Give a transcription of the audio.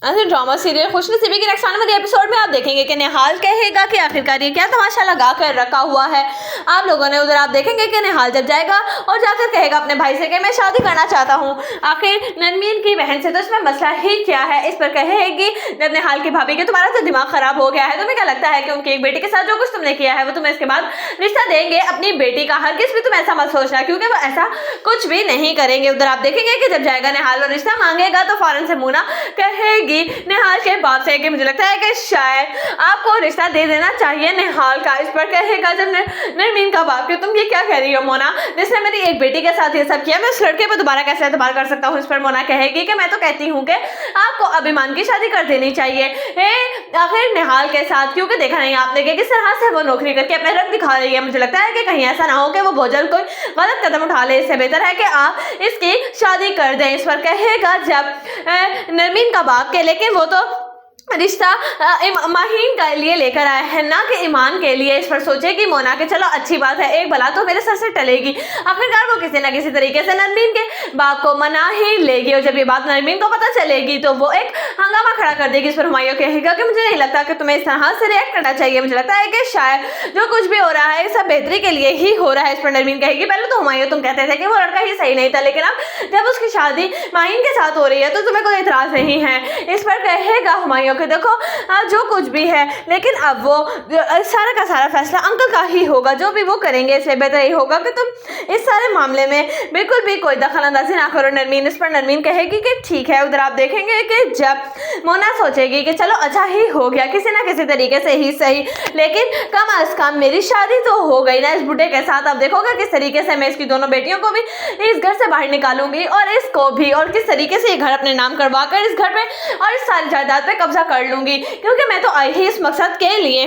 Drama serial खुशनसीबी की next आने वाले एपिसोड में आप देखेंगे कि निहाल कहेगा कि आखिरकार ये क्या तमाशा लगा कर रखा हुआ है आप लोगों ने। उधर आप देखेंगे कि निहाल जब जाएगा और जाकर कहेगा अपने भाई से कि मैं शादी करना चाहता हूँ। आखिर नरमीन की बहन से तो इसमें मसला ही क्या है। इस पर कहेगी जब निहाल की भाभी के तुम्हारा तो दिमाग खराब हो गया है, तुम्हें क्या लगता है कि उनकी एक बेटी के साथ जो कुछ तुमने किया है वो तुम्हें इसके बाद रिश्ता देंगे अपनी बेटी का। हरगिज़ भी तुम ऐसा मत सोचना क्योंकि वो ऐसा कुछ भी नहीं करेंगे। उधर आप देखेंगे कि जब जाएगा निहाल और रिश्ता मांगेगा तो फौरन से मोना कहेगी निहाल के बाप से कि मुझे लगता है कि शायद आपको रिश्ता दे देना चाहिए निहाल का। इस पर कहेगा जब नरमीन का बाप कि तुम ये क्या कह रही हो मोना, जिसने मेरी एक बेटी के साथ ये सब किया मैं उस लड़के पर दोबारा कैसे एतबार कर सकता हूँ। इस पर मोना कहेगी कि मैं तो कहती हूँ कि आपको अभिमान की शादी कर देनी चाहिए आखिर निहाल के साथ, क्योंकि देखा नहीं आपने कि किस तरह से वो नौकरी करके अपने रंग दिखा रही है। मुझे लगता है कि कहीं ऐसा ना हो कि वो बहुत जल्द कोई गलत कदम उठा ले, इससे बेहतर है कि आप इसकी शादी कर दें। इस पर कहेगा जब नरमीन का बाप के लेकिन वो तो रिश्ता माहीन के लिए लेकर आया है ना कि ईमान के लिए। इस पर सोचेगी मोना कि चलो अच्छी बात है, एक भला तो मेरे सर से टलेगी। आखिरकार वो किसी ना किसी तरीके से नरमीन के बाप को मना ही लेगी और जब ये बात नरमीन को पता चलेगी तो वो एक हंगामा खड़ा कर देगी। इस पर हुमायूं कहेगा कि मुझे नहीं लगता कि तुम्हें इस तरह से रिएक्ट करना चाहिए, मुझे लगता है कि शायद जो कुछ भी हो रहा है सब बेहतरी के लिए ही हो रहा है। इस पर नरमीन कहेगी पहले तो हुमायूं तुम कहते थे कि वो लड़का ही सही नहीं था, लेकिन अब जब उसकी शादी माहीन के साथ हो रही है तो तुम्हें कोई इतराज नहीं है। इस पर कहेगा हुमायूं कि देखो जो कुछ भी है लेकिन अब वो सारा का सारा फैसला अंकल का ही होगा, जो भी वो करेंगे इससे बेहतर ही होगा कि तुम इस सारे मामले में बिल्कुल भी कोई दखल अंदाजी ना करो नरमीन। इस पर नरमीन कहेगी कि ठीक है। उधर आप देखेंगे कि जब मोना सोचेगी कि चलो अच्छा ही हो गया किसी ना किसी तरीके से ही सही, लेकिन कम अज कम मेरी शादी तो हो गई ना इस बुढ़े के साथ। अब देखोगे किस तरीके से मैं इसकी दोनों बेटियों को भी इस घर से बाहर निकालूंगी और इसको भी, और किस तरीके से ये घर अपने नाम करवा कर इस घर पे और इस सारी जायदाद पे कब्जा कर लूंगी, क्योंकि मैं तो आई ही इस मकसद के लिए।